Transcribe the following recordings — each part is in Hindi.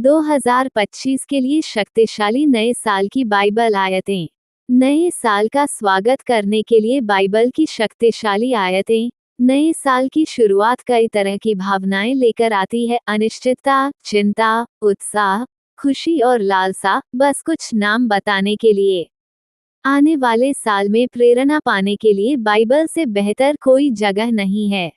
2025 के लिए शक्तिशाली नए साल की बाइबल आयतें। नए साल का स्वागत करने के लिए बाइबल की शक्तिशाली आयतें। नए साल की शुरुआत कई तरह की भावनाएं लेकर आती है, अनिश्चितता, चिंता, उत्साह, खुशी और लालसा, बस कुछ नाम बताने के लिए। आने वाले साल में प्रेरणा पाने के लिए बाइबल से बेहतर कोई जगह नहीं है।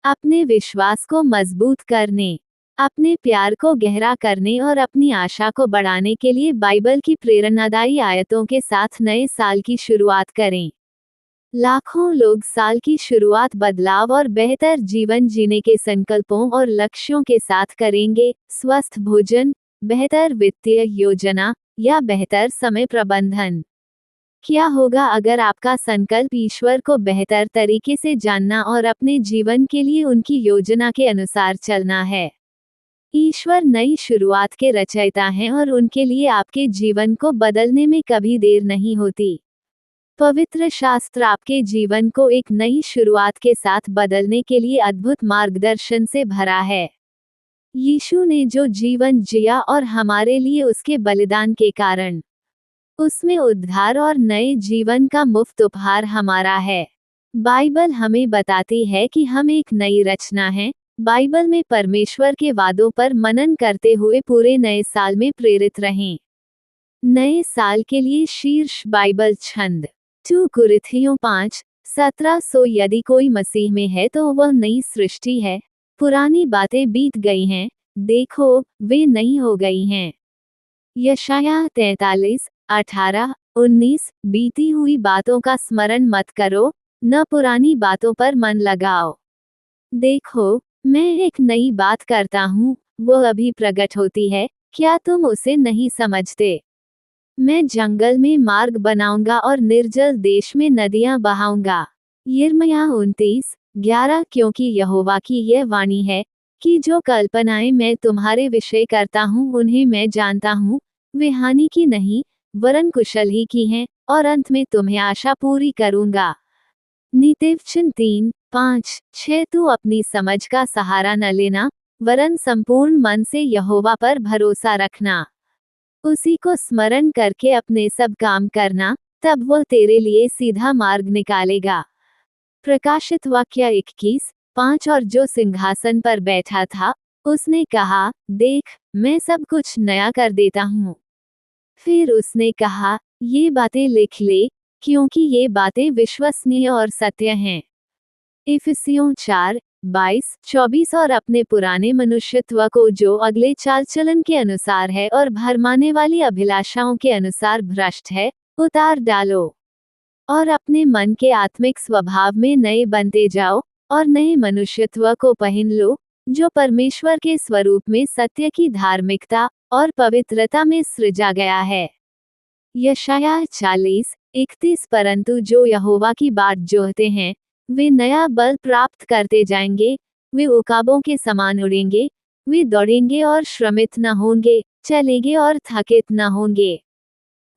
अपने विश्वास को मजबूत करने, अपने प्यार को गहरा करने और अपनी आशा को बढ़ाने के लिए बाइबल की प्रेरणादायी आयतों के साथ नए साल की शुरुआत करें। लाखों लोग साल की शुरुआत बदलाव और बेहतर जीवन जीने के संकल्पों और लक्ष्यों के साथ करेंगे। स्वस्थ भोजन, बेहतर वित्तीय योजना या बेहतर समय प्रबंधन। क्या होगा अगर आपका संकल्प ईश्वर को बेहतर तरीके से जानना और अपने जीवन के लिए उनकी योजना के अनुसार चलना है? ईश्वर नई शुरुआत के रचयिता हैं और उनके लिए आपके जीवन को बदलने में कभी देर नहीं होती। पवित्र शास्त्र आपके जीवन को एक नई शुरुआत के साथ बदलने के लिए अद्भुत मार्गदर्शन से भरा है। यीशु ने जो जीवन जिया और हमारे लिए उसके बलिदान के कारण उसमें उद्धार और नए जीवन का मुफ्त उपहार हमारा है। बाइबल हमें बताती है कि हम एक नई रचना हैं। बाइबल में परमेश्वर के वादों पर मनन करते हुए पूरे नए साल में प्रेरित रहें। नए साल के लिए शीर्ष बाइबल छंद 2 कुरिन्थियों 5:17। सो यदि कोई मसीह में है तो वह नई सृष्टि है, पुरानी बातें बीत गई हैं, देखो वे नई हो गई हैं। यशायाह 43:18-19। बीती हुई बातों का स्मरण मत करो, न पुरानी बातों पर मन लगाओ। देखो, मैं एक नई बात करता हूँ, वो अभी प्रकट होती है, क्या तुम उसे नहीं समझते? मैं जंगल में मार्ग बनाऊंगा और निर्जल देश में नदियां बहाऊंगा। यिर्मयाह 29:11। क्योंकि यहोवा की यह वाणी है कि जो कल्पनाएं मैं तुम्हारे विषय करता हूँ उन्हें मैं जानता हूँ, वे हानि की नहीं वरन कुशल ही की हैं, और अंत में तुम्हें आशा पूरी करूंगा। नीतिवचन 3:5-6। तू अपनी समझ का सहारा न लेना, वरन संपूर्ण मन से यहोवा पर भरोसा रखना। उसी को स्मरण करके अपने सब काम करना, तब वह तेरे लिए सीधा मार्ग निकालेगा। प्रकाशित वाक्य 21:5। और जो सिंहासन पर बैठा था, उसने कहा, देख, मैं सब कुछ नया कर देता हूँ। फिर उसने कहा, ये बातें लिख ले, क्योंकि ये बातें विश्वसनीय और सत्य हैं। इफिसियों 4:22-24। और अपने पुराने मनुष्यत्व को जो अगले चाल चलन के अनुसार है और भरमाने वाली अभिलाषाओं के अनुसार भ्रष्ट है, उतार डालो। और अपने मन के आत्मिक स्वभाव में नए बनते जाओ, और नए मनुष्यत्व को पहन लो, जो परमेश्वर के स्वरूप में सत्य की धार्मिकता और पवित्रता में सृजा गया है। यशायाह 40:31। परंतु जो यहोवा की बाट जोहते हैं, वे नया बल प्राप्त करते जाएंगे, वे उकाबों के समान उड़ेंगे, वे दौड़ेंगे और श्रमित न होंगे, चलेंगे और थकित न होंगे।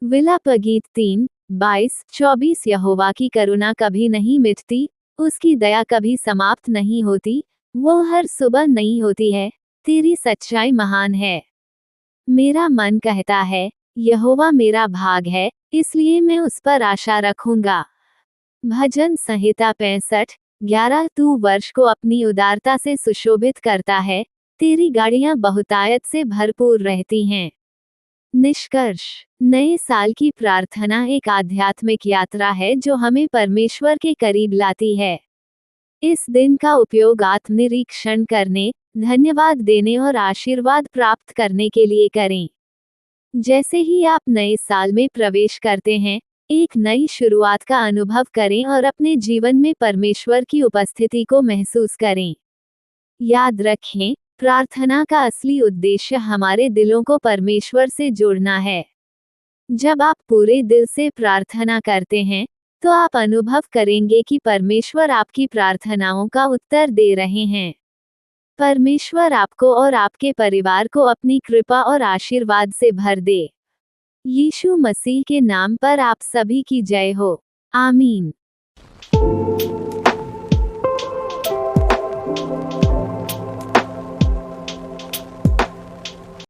विलापगीत 3:22-24। यहोवा की करुणा कभी नहीं मिटती, उसकी दया कभी समाप्त नहीं होती, वो हर सुबह नई होती है, तेरी सच्चाई महान है। मेरा मन कहता है, यहोवा मेरा भाग है, इसलिए मैं उस पर आशा रखूंगा। भजन संहिता 65:11। तू वर्ष को अपनी उदारता से सुशोभित करता है, तेरी गाड़ियां बहुतायत से भरपूर रहती हैं। निष्कर्ष, नए साल की प्रार्थना एक आध्यात्मिक यात्रा है जो हमें परमेश्वर के करीब लाती है। इस दिन का उपयोग आत्मनिरीक्षण करने, धन्यवाद देने और आशीर्वाद प्राप्त करने के लिए करें। जैसे ही आप नए साल में प्रवेश करते हैं, एक नई शुरुआत का अनुभव करें और अपने जीवन में परमेश्वर की उपस्थिति को महसूस करें। याद रखें, प्रार्थना का असली उद्देश्य हमारे दिलों को परमेश्वर से जोड़ना है। जब आप पूरे दिल से प्रार्थना करते हैं, तो आप अनुभव करेंगे कि परमेश्वर आपकी प्रार्थनाओं का उत्तर दे रहे हैं। परमेश्वर आपको और आपके परिवार को अपनी कृपा और आशीर्वाद से भर दे। यीशु मसीह के नाम पर आप सभी की जय हो। आमीन।